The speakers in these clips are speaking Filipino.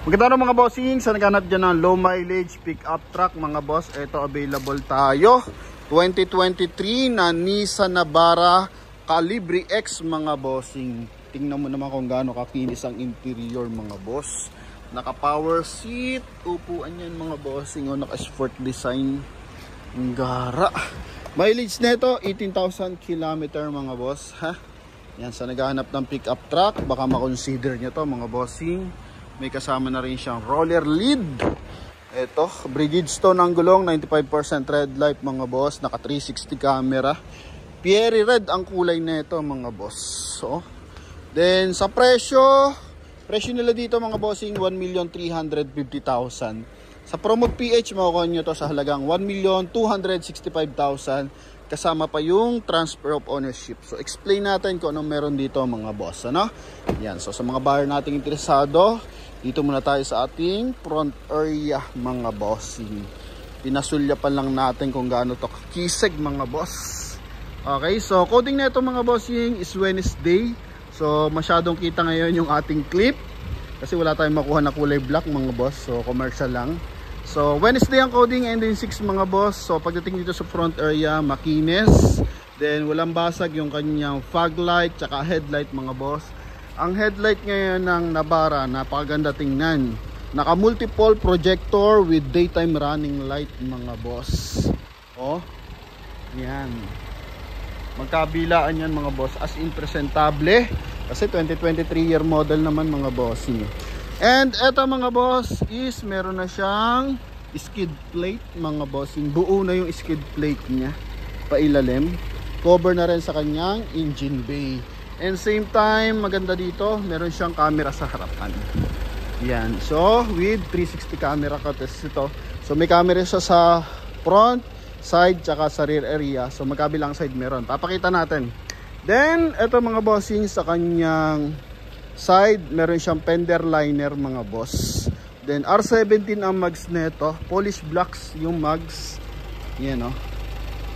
Maganda na mga bossing, sa naghanap dyan ng low mileage pick up truck mga boss, ito available tayo 2023 na Nissan Navara Calibre X mga bossing. Tingnan mo naman kung gaano kakinis ang interior mga boss. Naka power seat, upuan yan mga bossing, o naka sport design. Ang gara. Mileage nito 18,000 km mga boss ha. Yan, sa naghahanap ng pick up truck, baka makonsider nyo to mga bossing. May kasama na rin siyang roller lid. Ito, Bridgestone ang gulong, 95% red light mga boss, naka 360 camera. Pierry red ang kulay nito mga boss. So, then sa presyo nila dito mga bossing 1,350,000. Sa Promote PH makukuha nyo to sa halagang 1,265,000 kasama pa yung transfer of ownership. So explain natin kung anong meron dito mga boss, ano? Yan, so sa mga buyer nating interesado, dito muna tayo sa ating front area mga bossing. Pinasulyapan lang natin kung gaano to kisig mga boss. Okay, so coding na ito mga bossing is Wednesday. So masyadong kita ngayon yung ating clip kasi wala tayong makuha na kulay black mga boss. So commercial lang. So Wednesday ang coding and then 6 mga boss. So pagdating dito sa front area, makinis. Then walang basag yung kanyang fog light tsaka headlight mga boss. Ang headlight ngayon ng Navara, napakaganda tingnan. Naka multiple projector with daytime running light mga boss. Oh, yan. Magkabilaan yan mga boss, as in presentable. Kasi 2023 year model naman mga boss. And eto mga boss is meron na siyang skid plate mga bossing. Buo na yung skid plate niya pailalim. Cover na rin sa kanyang engine bay. And same time maganda dito, meron siyang camera sa harapan. Yan, so with 360 camera katest ito. So may camera siya sa front, side, tsaka sa rear area. So magkabilang side meron, papakita natin. Then eto mga bossing, sa kanyang side meron siyang fender liner mga boss. Then R17 ang mags neto, polish blocks yung mags. Yan o,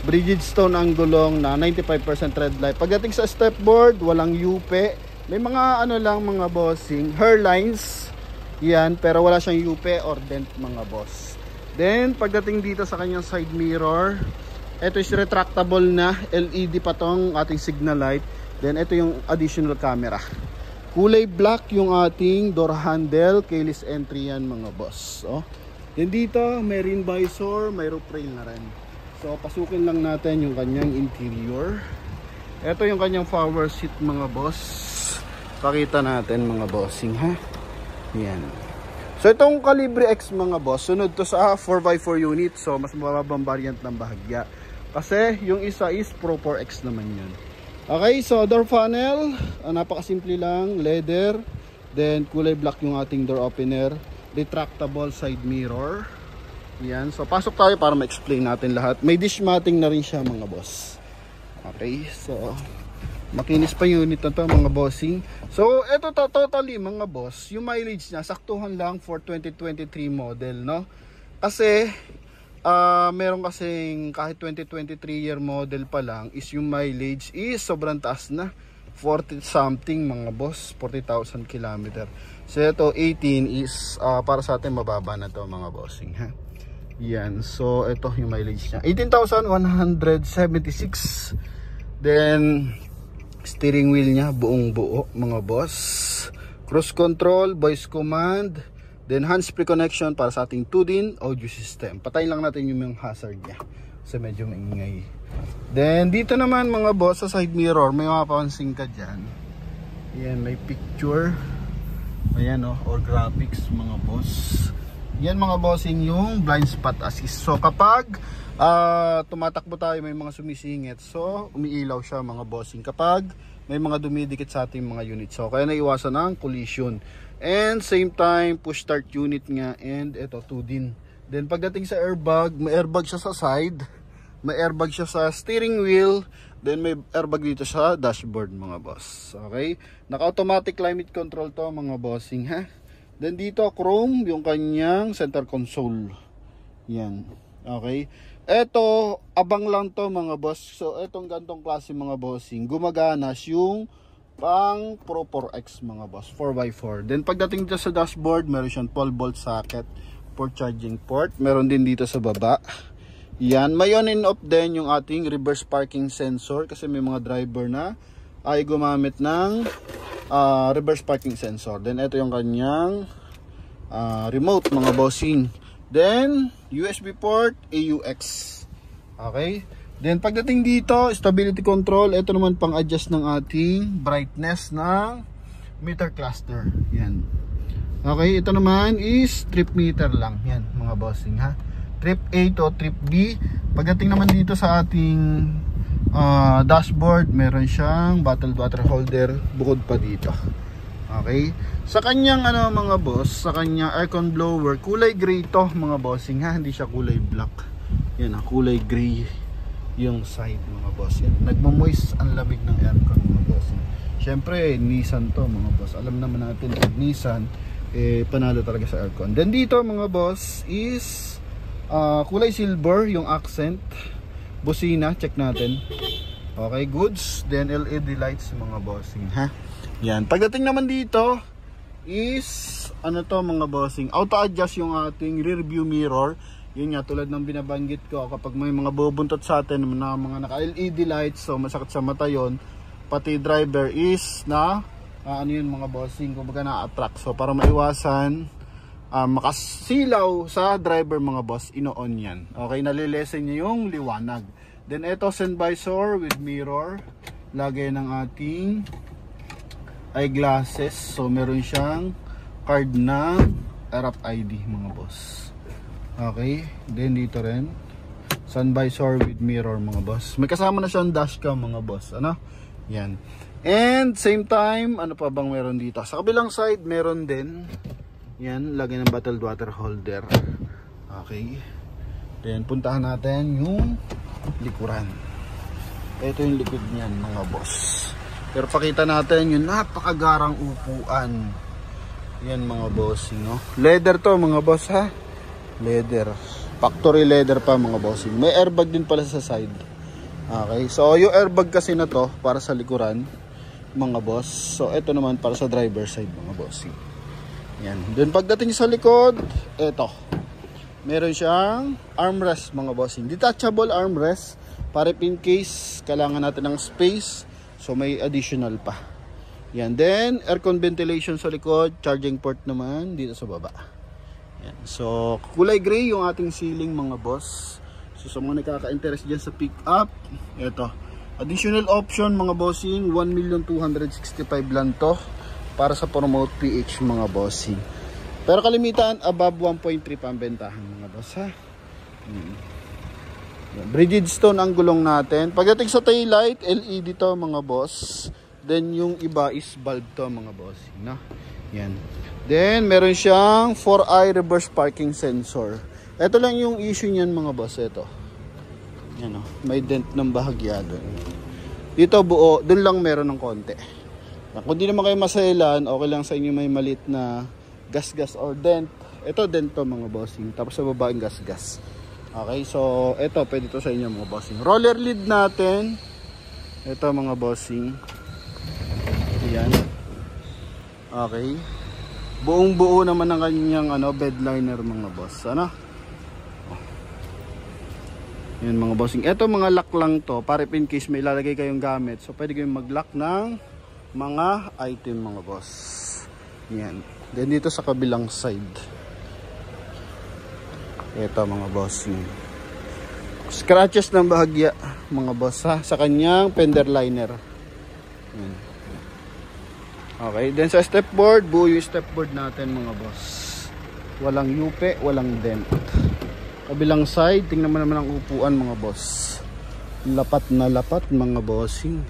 Bridgestone ang gulong na 95% red light. Pagdating sa stepboard, walang yupe. May mga ano lang mga bossing, hairlines. Yan, pero wala siyang yupe or dent mga boss. Then pagdating dito sa kanyang side mirror, ito is retractable na, LED pa tong ating signal light. Then ito yung additional camera. Kulay black yung ating door handle, keyless entry yan mga boss. Oh. Then dito may rim visor, may roof rail na rin. So pasukin lang natin yung kanyang interior. Ito yung kanyang power seat mga boss. Pakita natin mga bossing ha. Yan. So itong Calibre X mga boss, sunod to sa 4x4 unit. So mas mababang variant ng bahagya. Kasi yung isa is Pro 4X naman yun. Okay, so door panel, napakasimple lang, leather. Then kulay black yung ating door opener. Retractable side mirror. Yan, so pasok tayo para ma-explain natin lahat. May dish matting na rin siya mga boss. Okay, so makinis pa unit na to mga bossing. So ito totally mga boss, yung mileage niya saktuhan lang for 2023 model, no? Kasi meron kasing kahit 2023 year model pa lang is yung mileage is sobrang taas na, 40 something mga boss, 40,000 km. So ito 18 is para sa atin mababa na to mga bossing ha. Yan, so ito yung mileage niya 18,176. Then steering wheel niya buong buo mga boss. Cruise control, voice command. Then hands-free connection para sa ating 2-din audio system. Patayin lang natin yung hazard niya kasi medyo maingay. Then dito naman mga boss sa side mirror, may mapapansin ka dyan. Yan, may picture. Ayan o, or graphics mga boss. Yan mga bossing yung blind spot assist. So kapag tumatakbo tayo may mga sumisingit, so umiilaw siya mga bossing kapag may mga dumidikit sa ating mga unit. So kaya naiwasan ang collision. And same time push start unit nga, and ito 2-din. Then pagdating sa airbag, may airbag siya sa side, may airbag siya sa steering wheel, then may airbag dito sa dashboard mga boss. Okay? Naka-automatic climate control to mga bossing ha. Then dito chrome yung kanyang center console. Yan. Okay. Ito abang lang to mga boss. So etong gantong klase mga bossing, gumagana yung pang Pro 4X mga boss, 4x4. Then pagdating dito sa dashboard, meron siyang 12 volt socket for charging port. Meron din dito sa baba. Yan, may on and off din yung ating reverse parking sensor kasi may mga driver na ay gumamit ng reverse parking sensor. Then ito yung kanyang remote mga bossing. Then USB port, AUX. Okay. Then pagdating dito, stability control, ito naman pang adjust ng ating brightness ng meter cluster. Yan. Okay, ito naman is trip meter lang. Yan mga bossing ha. Trip A to trip B. Pagdating naman dito sa ating dashboard, meron siyang bottled water holder bukod pa dito. Okay. Sa kanyang mga boss, sa kanyang aircon blower, kulay gray to mga bossing ha. Hindi siya kulay black. Yan ha, kulay gray yung side mga boss. Yan, nagmo-moist ang lamig ng aircon mga boss. Syempre Nissan to mga boss. Alam naman natin pag Nissan panalo talaga sa aircon. Then dito mga boss is kulay silver yung accent. Busina, check natin. Okay, goods. Then LED lights mga bossing ha. Yan, pagdating naman dito is to mga bossing, auto adjust yung ating rear view mirror. Yun nga, tulad ng binabanggit ko, kapag may mga bubuntot sa atin na mga naka-LED lights, so masakit sa mata yon, pati driver is na yun mga bossing, kumbaga na-attract. So para maiwasan makasilaw sa driver mga boss, ino-on yan. Okay, nalilesen niya yung liwanag. Then ito, sun visor with mirror, lagay ng ating eyeglasses. So meron siyang card ng RFID mga boss. Okay, then dito rin sun visor with mirror mga boss. May kasama na siyang dashcam mga boss. Yan. And same time, ano pa bang meron dito? Sa kabilang side, meron din. Yan, lagay ng bottled water holder. Okay. Then puntahan natin yung likuran. Ito yung likod niyan mga boss. Pero pakita natin yung napakagarang upuan. Yan mga boss, leather to mga boss ha. Leather, factory leather pa mga bossing. May airbag din pala sa side. Okay, so yung airbag kasi na to para sa likuran mga boss. So ito naman para sa driver side mga bossing. Yan. Then pagdating sa likod, ito meron siyang armrest mga bossing. Detachable armrest para in case kailangan natin ng space. So may additional pa. Yan. Then aircon ventilation sa likod, charging port naman dito sa baba. Yan. So kulay gray yung ating ceiling mga boss. So sa mga nakaka-interest dyan sa pick up, ito additional option mga bossing, 1,265,000 lang to para sa promote PH mga bossing. Pero kalimitan above 1.3 pambentahan mga boss ha. Bridgestone ang gulong natin. Pagdating sa taillight, LED to mga boss. Then yung iba is bulb to mga bossing, Yan. Then, meron siyang 4-eye reverse parking sensor. Ito lang yung issue niyan mga boss. Ito. Yan may dent ng bahagya doon. Dito buo, doon lang meron ng konti. Kung di naman kayo masailan, okay lang sa inyo may malit na gas-gas or dent. Ito dent to mga bossing. Tapos sa baba yung gas-gas. Okay, so ito, pwede to sa inyo mga bossing. Roller lid natin. Ito mga bossing. Yan. Okay. Buong buo naman ang kanyang bed liner mga boss. Yan mga bossing. Ito mga lock lang to para in case may ilalagay kayong gamit. So pwede kayong mag-lock ng mga item mga boss. Yan. Then dito sa kabilang side. Ito mga bossing. Scratches ng bahagya mga boss ha, sa kanyang fender liner. Yan. Okay, then sa stepboard, buo yung stepboard natin mga boss. Walang yupe, walang dent. Kabilang side, tingnan mo naman ang upuan mga boss. Lapat na lapat mga bossing.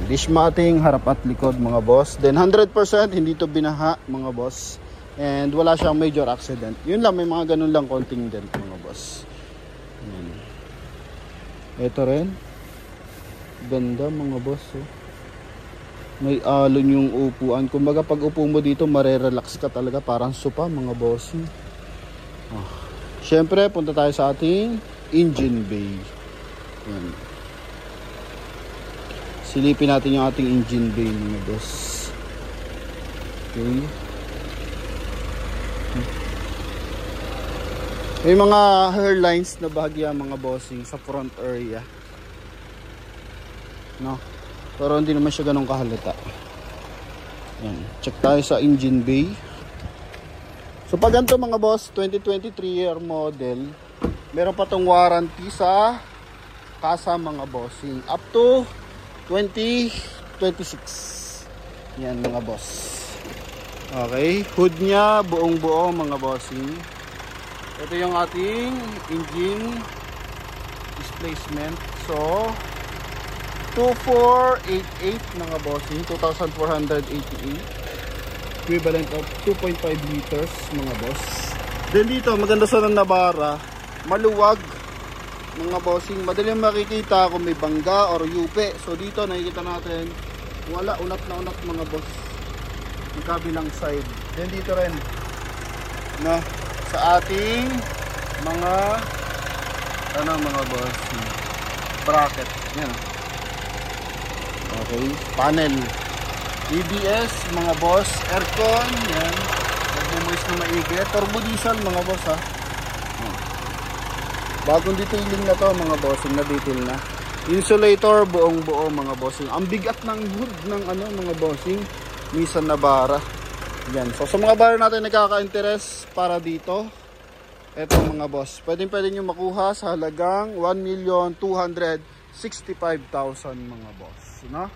Dish matting, harap at likod mga boss. Then 100% hindi to binaha mga boss. And wala siyang major accident. Yun lang, may mga ganun lang konting dent mga boss. Ito rin. Ganda mga boss. May alon yung upuan. Kumbaga pag upo mo dito, marerelax ka talaga. Parang sopa mga boss. Siyempre, punta tayo sa ating engine bay. Yan. Silipin natin yung ating engine bay mga boss. Okay. May mga hairlines na bahagya mga bossing sa front area. No? Pero hindi naman siya ganun kahalata. Yan. Check tayo sa engine bay. So pag ganito mga boss, 2023 year model, meron pa tong warranty sa kasa mga bossing. Up to 2026. Yan mga boss. Okay. Hood niya, buong buo mga bossing. Ito yung ating engine displacement. So 2488 mga bossing, 2488, equivalent of 2.5 liters mga boss. Then dito maganda sa nabara, maluwag mga bossing, madaling makikita kung may bangga or yupe. So dito nakikita natin wala, unat na unat mga boss yung kabilang side. Then dito rin na sa ating mga mga boss bracket yan. Okay, panel EBS mga boss, aircon yan, nagmumoist na maigi, turbo diesel mga boss ha. Bagong detailing na to mga bossing, na detail na insulator buong buo mga bossing. Ang bigat ng hood ng mga bossing Nissan Navara. Yan. So sa mga buyer natin nagkaka-interest para dito, eto mga boss, pwede nyo makuha sa halagang 1,265,000 mga boss, no?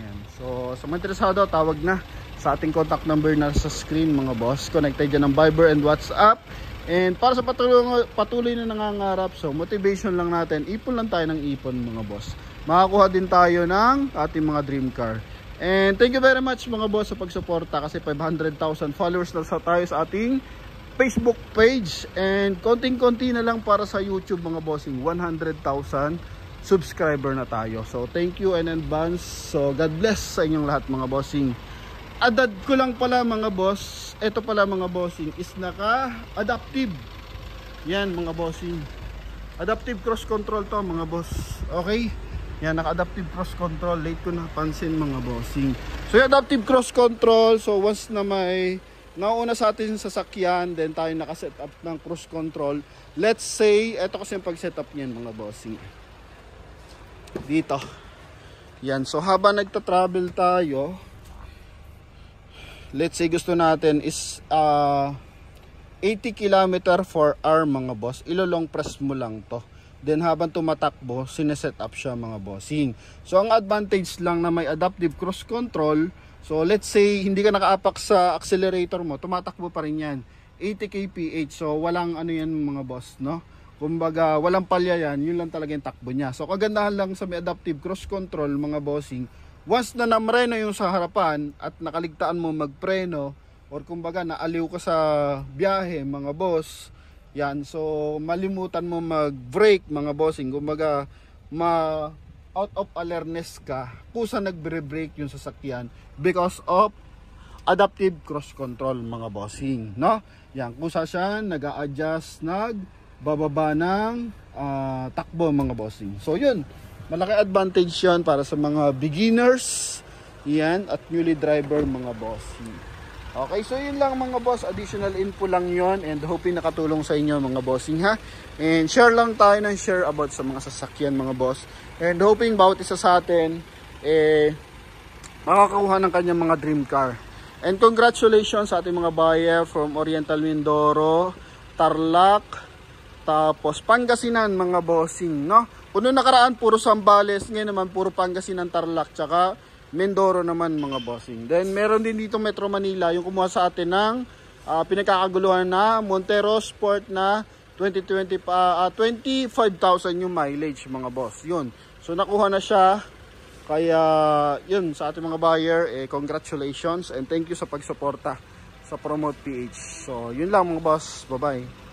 Yan. So sa mga interesado, tawag na sa ating contact number na sa screen mga boss. Connected dyan ng Viber and WhatsApp. And para sa patuloy na nangangarap, so motivation lang natin, ipon lang tayo ng ipon mga boss. Makakuha din tayo ng ating mga dream car. And thank you very much mga boss sa pagsuporta, kasi 500,000 followers na tayo sa ating Facebook page. And konting-konti na lang para sa YouTube mga bossing, 100,000 subscriber na tayo. So thank you in advance. So God bless sa inyong lahat mga bossing. Adad ko lang pala mga boss, ito pala mga bossing is naka-adaptive. Yan mga bossing, adaptive cross control to mga boss. Okay, yan, naka-adaptive cross control. Late ko napansin mga bossing. So yung adaptive cross control, so once na may nauna sa atin sasakyan, then tayo naka-set up ng cruise control. Let's say, ito kasi yung pag-set up niyan mga bossing. Dito. Yan, so habang nagta-travel tayo, let's say gusto natin is 80 km/h mga boss, ilo-long press mo lang to. Then habang tumatakbo, sineset up siya mga bossing. So ang advantage lang na may adaptive cruise control, so let's say hindi ka nakaapak sa accelerator mo, tumatakbo pa rin yan 80 kph. So walang yan mga boss, no? Kumbaga walang palya yan, yun lang talaga yung takbo niya. So kagandahan lang sa may adaptive cruise control mga bossing, once na namreno yung sa harapan at nakaligtaan mo magpreno, or kumbaga naaliw ka sa biyahe mga boss, yan, so malimutan mo mag-brake mga bossing, kumbaga out of awareness ka kusa nagbre-brake yung sasakyan because of adaptive cruise control mga bossing, no? Yan, kusa siya nag-a-adjust, nagbababa ng takbo mga bossing. So yun, malaki advantage yan para sa mga beginners yan at newly driver mga bossing. Okay, so yun lang mga boss, additional info lang yon, and hoping nakatulong sa inyo mga bossing ha. And share lang tayo ng share about sa mga sasakyan mga boss, and hoping bawat isa sa atin makakakuha ng kanyang mga dream car. And congratulations sa ating mga buyer from Oriental Mindoro, Tarlac, tapos Pangasinan mga bossing, no? Puno nakaraan puro Zambales, ngayon naman puro Pangasinan, Tarlac, tsaka Mindoro naman mga bossing. Then meron din dito Metro Manila yung kumuha sa atin ng pinagkakaguluhan na Montero Sport na 25,000 yung mileage mga boss. Yun. So nakuha na siya. Kaya yun, sa ating mga buyer, congratulations and thank you sa pagsuporta sa Promote PH. So yun lang mga boss. Bye bye.